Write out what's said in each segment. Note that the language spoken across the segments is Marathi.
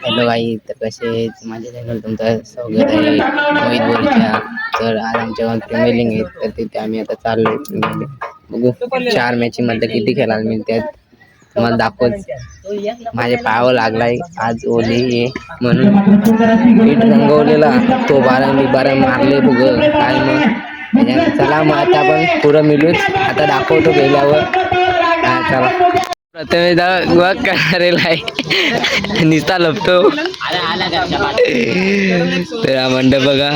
हॅलो गाई, तर कसे माझ्या चॅनल तुमचं स्वागत आहे मोहित बोलच्या. तर आज आमच्या गावात प्रीमियर लीग आहे, तर तिथे आम्ही आता चाललो. बघू 4 मॅच मध्ये किती खेळायला मिळतात तुम्हाला दाखवत. माझ्या पायावर लागलाय आज ओली आहे म्हणून पीठ रंगवलेला तो 12 मारले बघ काय मग. चला मग आता आपण पुरं मिळूच आता दाखवतो गेल्यावर. चला प्रथमेश वर्क करायला आहे निस्ता लपतो. तर हा मंडप बघा.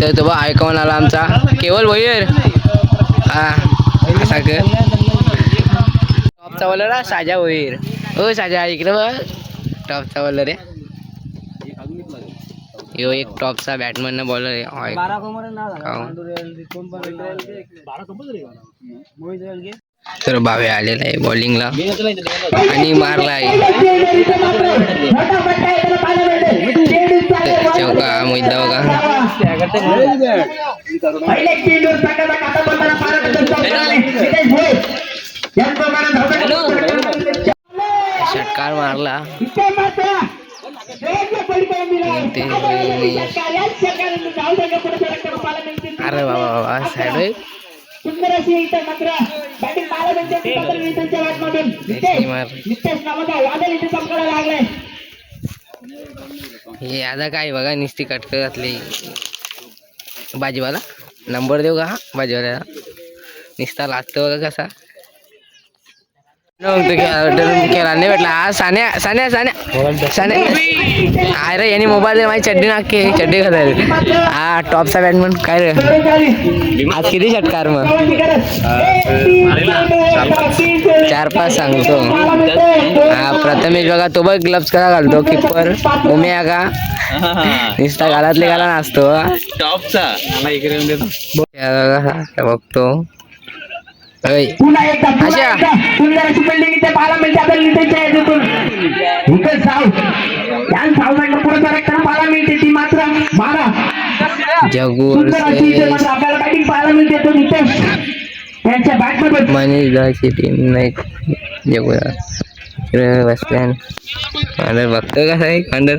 तर तो बघा ऐकून आला आमचा केवळ वयर. हा असा कर टॉपचा बॉलर साजा वयर. हो साजा इकडे बघ टॉपचा बॉलर आहे. यो एक टॉपचा बॅट्समन बॉलर आहे. तर बावे आलेला आहे बॉलिंगला आणि मारला आहे चौका मोहित बघा. षटकार मारला. अरे बाबा बाबा साहेब हे आता काय बघा निस्ती कटक घातली. भाजीवाला नंबर देऊ का भाजीवाल्याला निस्ता लागतो बघा कसा. खेळा नाही भेटला आज. सान्या सान्या सान्या सान्या अरे यांनी मोबाईल माझी चड्डी नाके चड्डी घालायला. हा टॉपचा बॅटमन काय रे आज किती षटकार मग 4-5 सांगतो. हा प्रथमेश बघा तो बघ ग्लव्स कसा घालतो किपर उम्या का निस्ता गालातले गाला नाचतो टॉपचा बघतो. पुन्हा एकदा सुंदर अशी बिल्डिंग इथे पाहायला मिळते आपल्याला लिटायच्या याच्यातून. इथे साव या सावसाईडला पुढे सरकताना पाहायला मिळते ती मात्र 12 सुंदर अशी इथे मात्र आपल्याला बॅटिंग पाहायला मिळते तो नितेश यांच्या बॅटमध्ये मनीष दाची टीम नाही जगूया बसल्यान अंडर बघतो कसं आहे अंडर.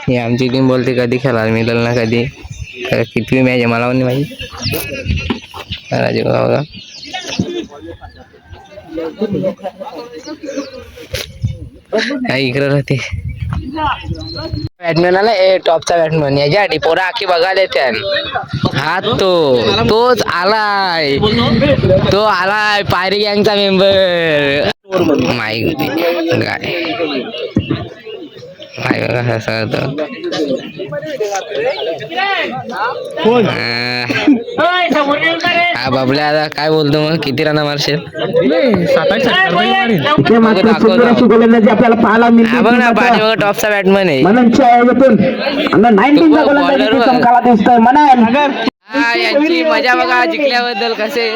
ही आमची टीम बोलते कधी खेळायला मिळेल ना कधी कितवी मॅच आहे मला नाही माहिती. राजू बघा काही इकडे राहते बॅटमॅन आला टॉपचा बॅटमॅन याच्यासाठी पोरा आखी बघायला येते. हा तोच आलाय तो आलाय पायरी गँगचा मेंबर माईक काय हा बाबल्या आता काय बोलतो मग किती रन मारशील. आपल्याला पाहायला मिळते बघ ना पाणी बघा टॉपचा बॅटमन आहे. हा यांची मजा बघा जिंकल्याबद्दल कसे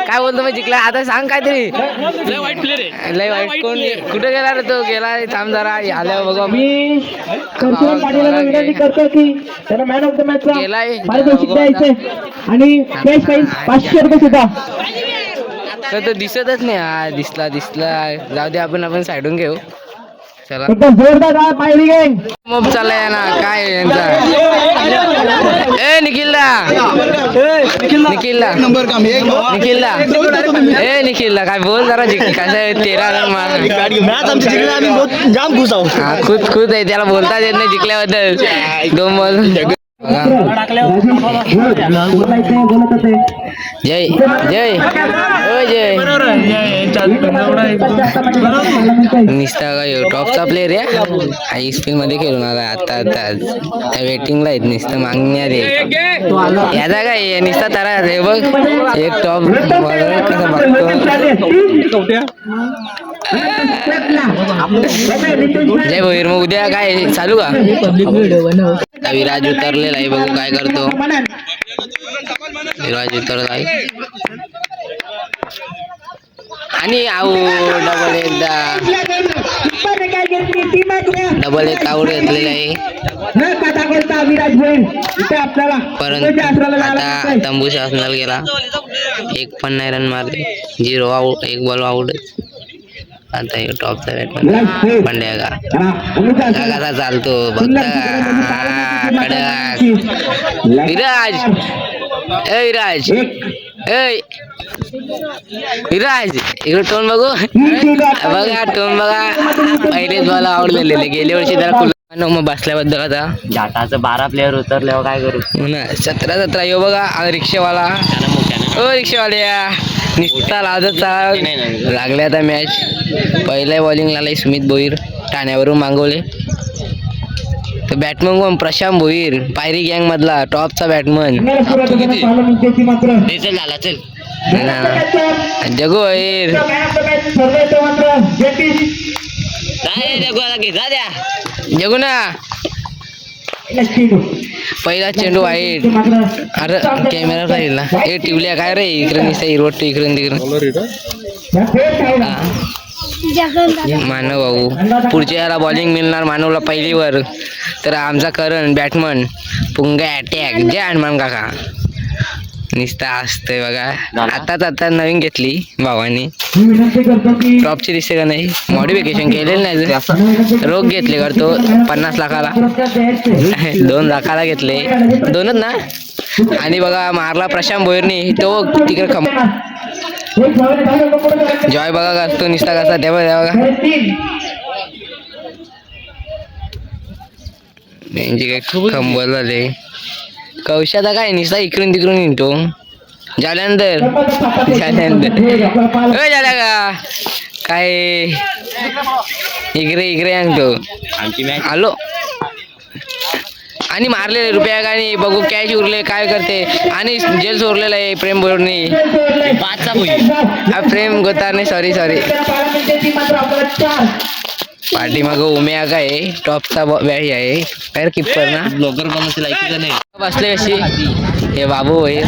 काय बोलतो मग जिंकला आता सांग काहीतरी. लय वाईट प्लेअर आहे लय वाईट. कोण कुठे गेला रे तो गेला थांब जरा आल्यावर बघा. मी विनंती करतो की त्याला मॅन ऑफ द मॅच पारितोषिक द्यायचे आणि कॅश प्राइज 500 रुपये सुद्धा. तर तो दिसतच नाही. हा दिसला जाऊ दे आपण साईडून घेऊ. चला एकदम जोरदार पायरी गँग मोब चाललाय ना काय यांचा. ए निखिलला निखिलला काय बोल जरा कसं आहे 13 रन मार. खुद आहे त्याला बोलताच येत नाही जिंकल्याबद्दल 2 बॉल. जय जय ओ जय निस्ता का टॉपचा प्लेअर आहे. हाय स्पिन मध्ये खेळून आला आता वेटिंगला आहेत निस्ता मागण्यात आहे. याचा काय निस्ता तारा आहे बघ एक टॉप बॉलर कसं बघतो. जय भैर मग उद्या काय चालू का. विराज उतरलेला आहे बघू काय करतो. विराज उतरला आहे आणि डबल एक आऊट घेतलेला आहे. न खाता बोलता विराज होईल इथे आपल्याला परंतु आसराला जायला आता लागतंय. तंबू शासनाला गेला, एक पण नाही रन मारले, 0 आऊट, एक बॉल आऊट. आता टॉपचा बॅटमॅन पंड्या का कसा चालतो बघता कडक. विराज, ए विराज, ए विराज, इकडे टोन बघू, बघा टोन बघा. पहिलेच बॉल आऊट झालेले, गेल्या वर्षी त्याला मग बसल्याबद्दल आता जाटाचं 12 प्लेअर उतरल्यावर काय करू? हो ना, 17 यो बघा रिक्षावाला. ओ रिक्षावाल्या निस्ता लाजचा लागले आता मॅच. पहिल्या बॉलिंग लागले सुमित भोईर, ठाण्यावरून मागवले. तर बॅटमन कोण? प्रशांत भोईर, पायरी गँग मधला टॉपचा बॅटमन. झाला चल. जगू भोईर जगू ना. पहिला चेंडू वाईट. अरे कॅमेरा राहील ना, हे टिवल्या काय रे इकडे निसता हिरवट इकडून तिकडून. मानव भाऊ पुढच्या याला बॉलिंग मिळणार मानवला पहिलीवर. तर आमचा करण बॅटमन पुंगा अटॅक जय हनुमान काका निसता असतोय बघा. आता नवीन घेतली भावानी, टॉपची दिसते का नाही, मॉडिफिकेशन केलेलं नाही, रोग घेतले करतो 50 लाखाला 2 लाखाला घेतले, 2च ना. आणि बघा मारला प्रशांत भोईरनी, तो तिकडे जॉय बघा करतो निसता कसा त्या बघा. काय खंबल झाले कौशाचा काय निसता इकडून तिकडून निघतो. झाल्यानंतर झाल्या का काय इकडे आणतो आलो आणि मारलेले रुपया गाणी बघू कॅच उरले काय करते. आणि जेल सोडलेला आहे प्रेम बोरणी, प्रेम गोतारने सॉरी पाठीमाग उम्या काय टॉपचा बॅट आहे काय किपर ना, ब्लॉगर कोणाची लायकी नाही बसले अशी. हे बाबू होय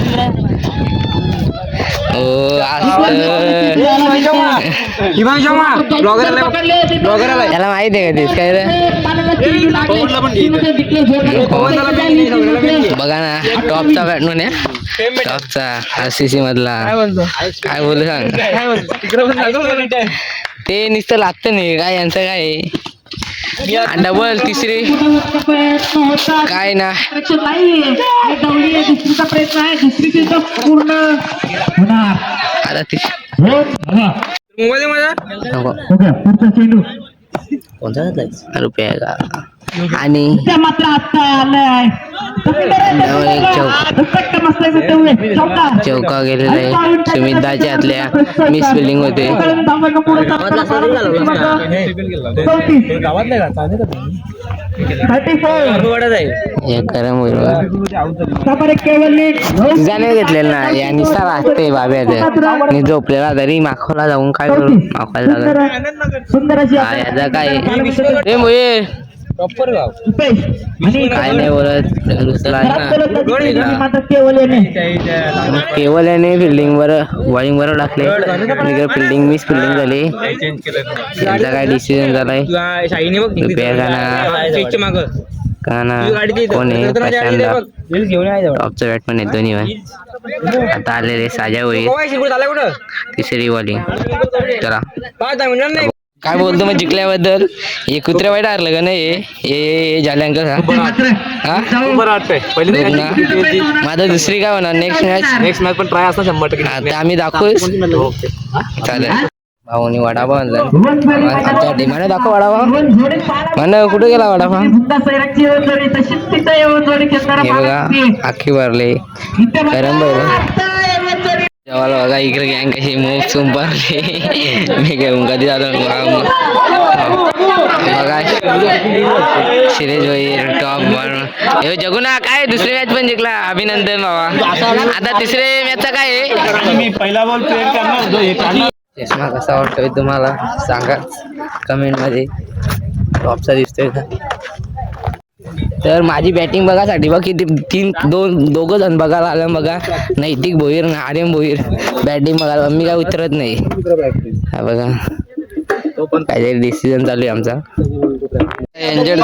त्याला माहित आहे का तेच काय रे. बघा ना टॉपचा बॅटमॅन आहे, टॉपचा RCC मधला. काय बोलू सांग, ते नुसतं लागतं नाही काय यांचं काय डबल तिसरी काय ना. आता कोणता रुपया का. आणि चौका गेलेला आहे सुमितदाच्या हातल्या, मिस फिल्डिंग होते. तुझ्याने घेतलेलं ना या निसा लागते बाब्याचं झोपलेला तरी माखवला जाऊन काय करू, माखवायला लागत याचा काय काय नाही बोलत. केवल याने फिल्डिंग वर बॉलिंग वर टाकले, फिल्डिंग मिस फिल्डिंग झाली. त्यांचा काय डिसिजन झालाय कोण आहे टॉपचा बॅटमॅन आहे दोन्ही. आता आलेले साजा होईल तिसरी बॉलिंग. चला काय बोलतो मग जिंकल्याबद्दल. हे कुत्र्या वाईट हारलं का नाही हे झाल्यांक माझा दुसरी काय होणार नेक्स्ट मॅच पण ट्राय असणार 100%. आता आम्ही दाखवू चालेल. भाऊनी वडापाव आणला डिमांड दाखव वडापाव म्हण कुठे गेला वडापाव. हे बघा आखी भरले गरम जेवायला बघा इकडे गँग कशी मूग चुंपारले मी घेऊन कधी जातो बघा. सिरीज होईल टॉप वन जगू ना काय दुसरी मॅच पण जिंकला अभिनंदन बाबा. आता तिसरे मॅचचा काय आहे पहिला बॉल प्लेअर करणार. चष्मा कसा वाटतोय तुम्हाला सांगा कमेंट मध्ये, टॉपचा दिसतोय का. तर माझी बॅटिंग बघासाठी बघ किती दोघं जण बघायला आलं बघा. नैतिक भोईर ना आर्यन भोईर बॅटिंग बघायला, मी काय उतरत नाही. हा बघा काहीतरी डिसिजन चालू आहे आमचा. इंजर्ड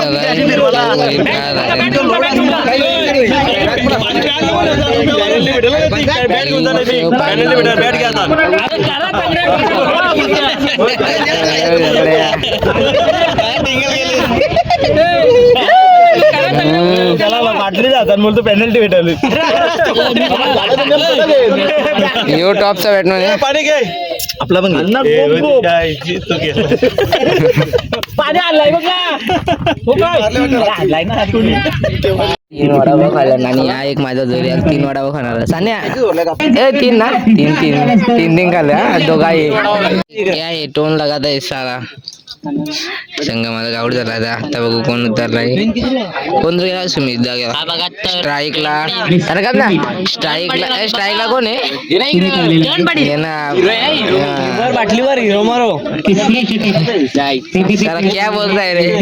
झाला बाटली जातात बोलतो पेनल्टी भेटली यो टॉपचा बॅटमॅन पाणी घे आपला पण पाणी आणलाय तीन वडापाव खाल्ला आणि हा एक माझा जोरी आज 3 वडापाव खाणार सान्या ए 3 ना 3 खाल्ला दोघा ये टोन लगाता है सारा संघ माझा गावड झाला आता बघू कोण उतरलाय कोण गेला सुमित दा गेला स्ट्राईकला अरे का ना स्ट्राईकला कोण आहे ना बाटलीवर हिरो मारो साला क्या बोल रहा है रे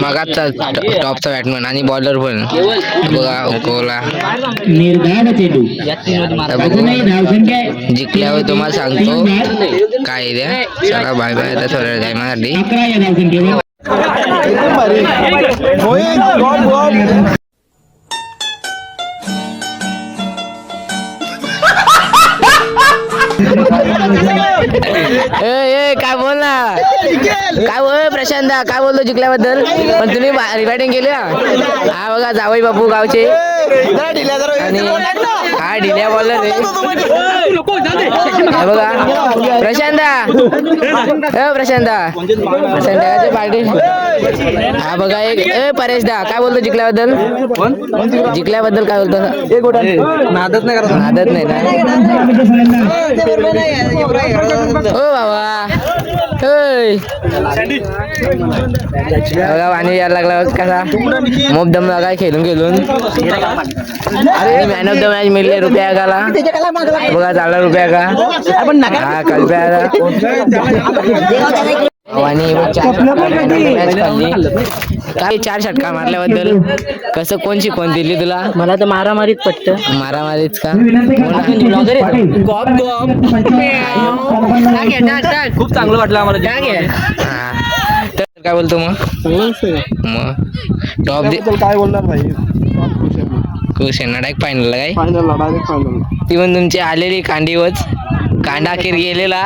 मगाचा टॉपचा बॅटमॅन आणि बॉलर पण बघा कोला जिंकल्यावर तुम्हाला सांगतो काय द्या चला बाय बाय आता थोड्या वेळ टायमासाठी काय बोल ना काय बोल प्रशांत काय बोलतो जिंकल्याबद्दल पण तुम्ही रिगार्डिंग केली हा बघा जावई बापू गावचे आणि हा ढिल्या बॉलर रे बघा प्रशांत पार्टी हा बघा एक परेश दा काय बोलतो जिंकल्याबद्दल काय बोलतो नादत नाही ना ओ बाबा बघा पाणी यायला लागला कसा मोब दम लागा खेळून मॅन ऑफ द मॅच मिळले रुपया गाला बघा चालला रुपया का हा कल्प्या आणि काय 4 षटकार मारल्याबद्दल कसं कोण शिकवण दिली तुला मला तर मारामारीच पटत मारामारीच का खूप चांगलं वाटलं आम्हाला तर काय बोलतो मग टॉप काय बोलणार भाई खुश आहे ना डायरेक्ट फायनल काय डायरेक्ट फायनल ती पण तुमची आलेली कांडीवच कांडा अखेर गेलेला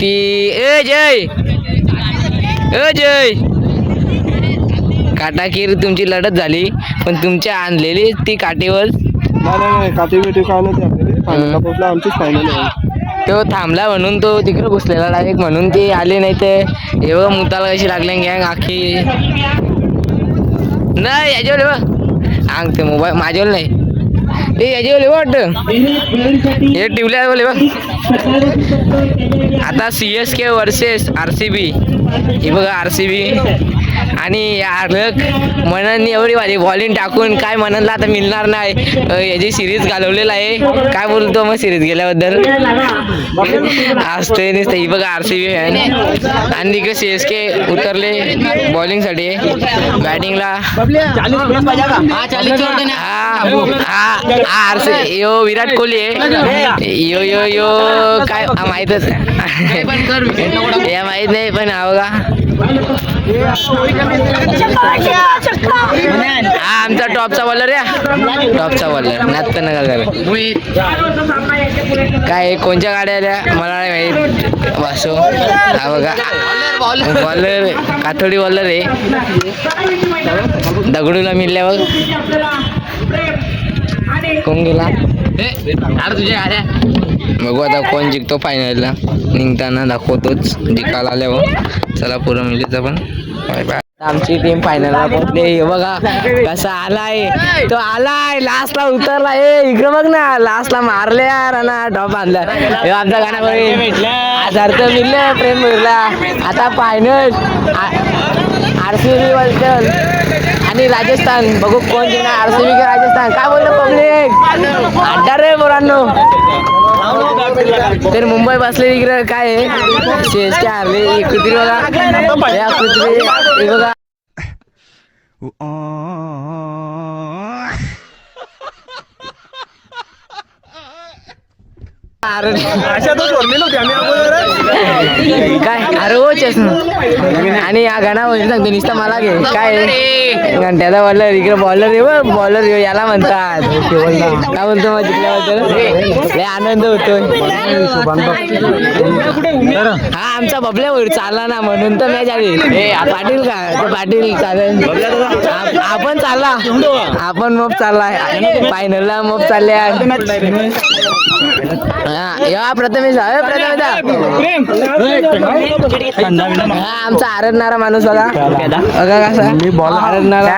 ती जय काटाकीर तुमची लढत झाली पण तुमच्या आणलेली ती काठीवर नाही काठी बिठी काय नाही फायनलला पोहोचला आमचीच फायनल आहे तो थांबला म्हणून तो तिकडे घुसलेला डायरेक्ट म्हणून ते आले नाही ते हे बघा मुताला कशी लागल्या गँग आखी नाही याच्यावर बघ अंग ते मोबाईल माझ्यावर नाही ते याच्यावर वाटत हे टिवल्या बघ आता CSK वर्सेस RCB ही बघा RCB आणि यारक मनननी एवढी भारी बॉलिंग टाकून काय मननला आता मिळणार नाही याची सिरीज घालवलेला आहे काय बोलतो मग सिरीज गेल्याबद्दल असते नसते ही बघा RCB आणि तिकडे CSK उतरले बॉलिंगसाठी बॅटिंगला यो विराट कोहली आहे यो काय माहितच या माहित नाही पण हा बघा हा आमचा टॉपचा बॉलर या टॉपचा बॉलर नात नका काय कोणत्या गाड्या आल्या मला नाही माहित वासो हा बघा बॉलर काथोडी बॉलर आहे दगडूला मिळल्यावर कोण गेला तुझ्या गाड्या बघू आता कोण जिंकतो फायनलला निघताना दाखवतोच जिंकायला आल्यावर चला पुरं मिळेल पण बाय बाय आमची टीम फायनलला पोहोचली बघा कसा आलाय तो आलाय लास्टला उतरला इकडे बघ ना लास्टला मारले यार ना टॉप आणला आमचा गाणा आजार तर मिळले प्रेम मिळला आता फायनल RCB वर्ल्ड आणि राजस्थान बघू कोण जिंकणार RCB की राजस्थान काय बोलतो पब्लिक अड्डा रे पोरांनो तर मुंबई बसले इकडे काय CSK हारले एकत्री बघा या कृती बघा अशा तो सोडलेलो होती आम्ही अगोदर. काय अरे हो चष्मा आणि या गाणा वगैरे सांगतो नुसतं मला घे काय घंट्याचा बॉलर इकडे बॉलर याला म्हणतात काय बोलतो मग जिंकल्याबद्दल लय आनंद होतोय. हा आमचा बबल्यावर चालला ना म्हणून तर मॅच आली. पाटील का तो पाटील चालेल आपण चालला आपण मग चाललाय फायनलला मग चालल्या. हा प्रथमेश हा आमचा आरडणारा माणूस बघा बघा कसा आरडणारा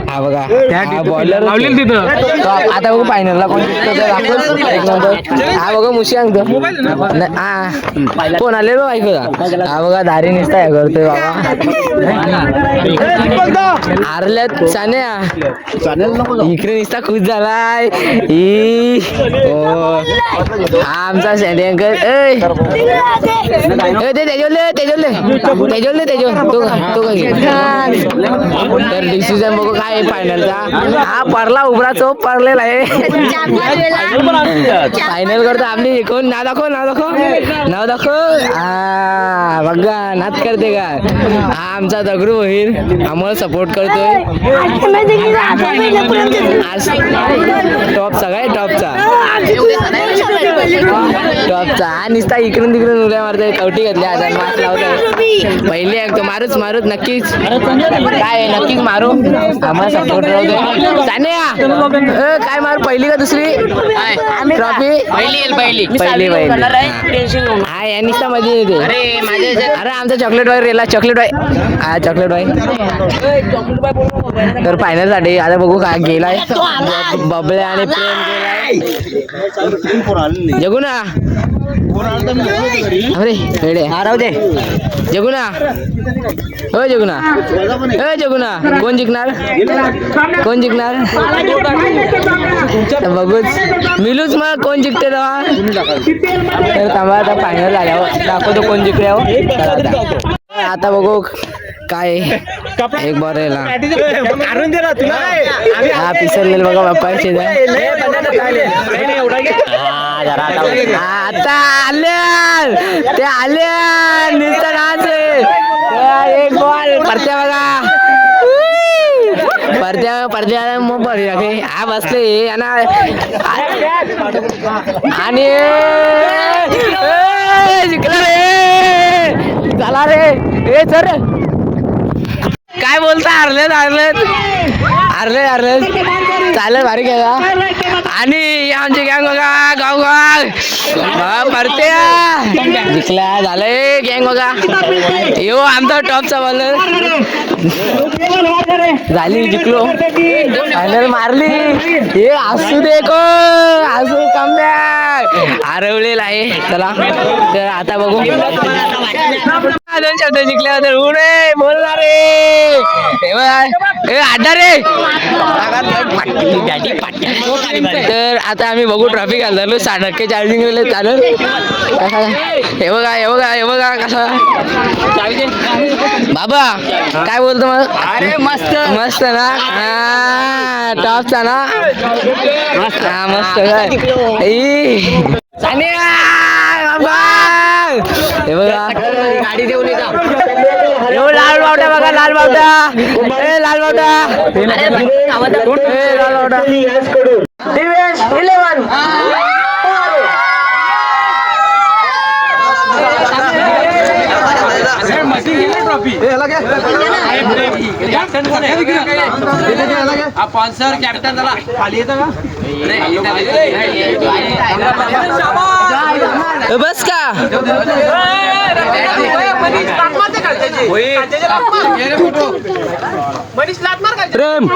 हा बघा बॉलर आता बघू फायनलला कोण हा बघा मुशी सांगतो फोन आले बाईक हा बघा दारी निसताय करतोय बाबा हारल्यात सान्या इकडे निसता खुश झालाय हा आमचा सँडकर तर डिसिजन बघू काय फायनलचा हा परला उभरा चोप पडलेला आहे फायनल करतो आपली कोण नाव दाखव हा बघा नाच करते का हा आमचा दगडू होईल आम्हाला सपोर्ट करतोय टॉपचा काय टॉपचा हा निसता इकडून तिकडून उड्या मारतोय कवटी घातल्या आता मास्क लावतोय पहिले एकतो मारूच नक्कीच काय नक्कीच मारू आम्हाला सपोर्ट राहतोय सान्या काय मारू पहिली का दुसरी ट्रॉफी पहिली हा या निसता मजा येते अरे आमचा चॉकलेट बॉय रेला चॉकलेट बॉय तर फायनल साठी आता बघू काय गेलाय बबल्या आणि प्रेम गेलाय जगुना अरे राहू दे जगुना जगुना कोण जिंकणार बघूच मिलूच मग कोण जिंकते तर थांबा आता फायनल झाल्यावर दाखवतो कोण जिंकल्यावर आता बघू काय एक बॉल हा पिसरलेला बघा बाप्पा आता आल्या नुसतं नाच एक बॉल परत्या बघा परत्या मग बरी राखे हा बसले आणि जिंकला रे चला रे ए सर काय बोलता हरले चालेल भारी केला आणि आमचे गँग बघा गाव परते जिंकला झालंय गँग बघा यो आमचा टॉपचा बॉलर झाली जिंकलो फायनल मारली हे असू दे असू कमबॅक हरवलेला आहे चला तर आता बघू 2 शब्द जिंकल्यावर उडे बोलणार तर आता आम्ही बघू ट्रॉफी घाललो 60% चार्जिंग चालेल हे बघा कसा बाबा काय बोलतो मग अरे मस्त ना टॉपचा ना हा मस्त हे बघा गाडी देऊन लाल बावटा बघा लाल बावटा स्पॉन्सर कॅप्टन झाला खाली येतं का बस का प्रेम